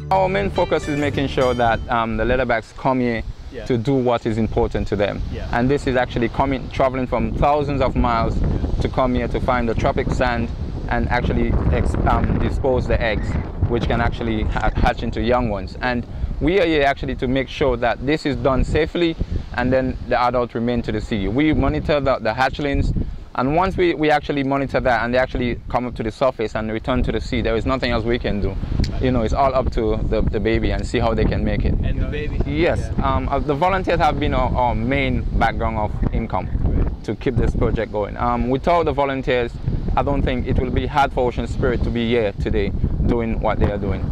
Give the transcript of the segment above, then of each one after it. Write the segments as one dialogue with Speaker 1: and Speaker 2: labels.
Speaker 1: Our main focus is making sure that the leatherbacks come here to do what is important to them. And this is actually traveling from thousands of miles to come here to find the tropic sand and actually dispose the eggs, which can actually hatch into young ones. And we are here actually to make sure that this is done safely, and then the adults remain to the sea. We monitor the hatchlings, and once we actually monitor that and they actually come up to the surface and return to the sea, there is nothing else we can do. You know, it's all up to the baby and see how they can make it.
Speaker 2: And the baby?
Speaker 1: Yes, the volunteers have been our main background of income to keep this project going. Without the volunteers, I don't think it will be hard for Ocean Spirit to be here today doing what they are doing.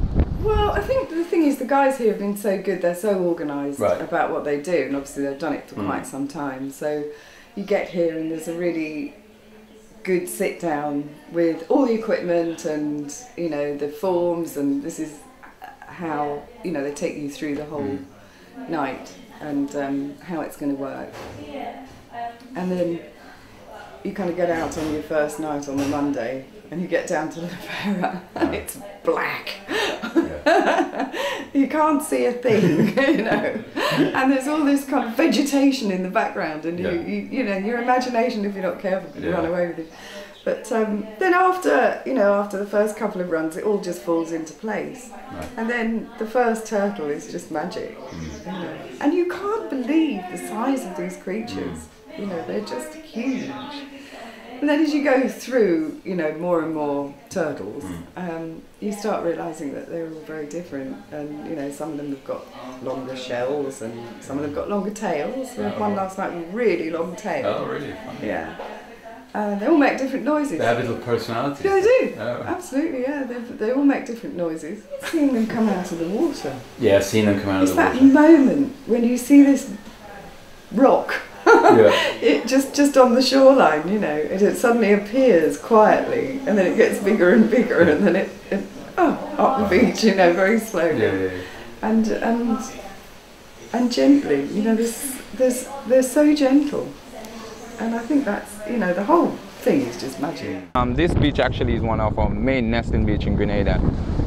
Speaker 3: Well, I think the thing is the guys here have been so good, they're so organised about what they do, and obviously they've done it for quite some time. So you get here and there's a really good sit down with all the equipment and, you know, the forms, and this is how, you know, they take you through the whole night and how it's going to work. And then you kind of get out on your first night on the Monday and you get down to Leatherback and it's black. You can't see a thing, you know, and there's all this kind of vegetation in the background, and you know, your imagination, if you're not careful, can run away with it. But then after the first couple of runs, it all just falls into place, and then the first turtle is just magic, you know? And you can't believe the size of these creatures. You know, they're just huge. And then as you go through, you know, more and more turtles, you start realising that they're all very different. And, you know, some of them have got longer shells and some of them have got longer tails. We had one last night with a really long tail.
Speaker 2: Oh, really? Funny.
Speaker 3: Yeah. They all make different noises.
Speaker 2: They have little personalities.
Speaker 3: Yeah, they do. Oh. Absolutely, yeah. They all make different noises. Seeing them come out of the water.
Speaker 2: Yeah, seeing them come out of the water.
Speaker 3: It's that moment when you see this rock. It just on the shoreline, you know, it suddenly appears quietly, and then it gets bigger and bigger, and then it up the beach, you know, very slowly, and gently, you know, they're so gentle, and I think that's, you know, the whole thing is just magic.
Speaker 1: This beach actually is one of our main nesting beach in Grenada,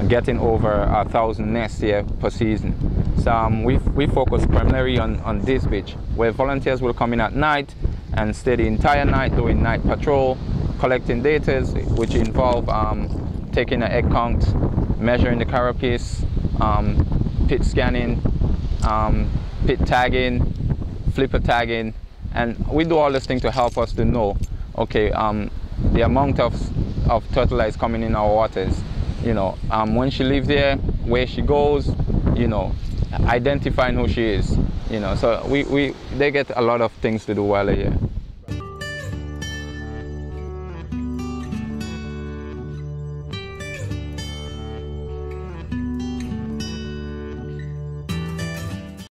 Speaker 1: getting over 1,000 nests here per season. So we focus primarily on this beach, where volunteers will come in at night and stay the entire night doing night patrol, collecting data, which involve taking an egg count, measuring the carapace, pit scanning, pit tagging, flipper tagging, and we do all this thing to help us to know, okay, the amount of turtle that is coming in our waters, you know, when she lives there, where she goes, you know, identifying who she is, you know. So they get a lot of things to do while they're here.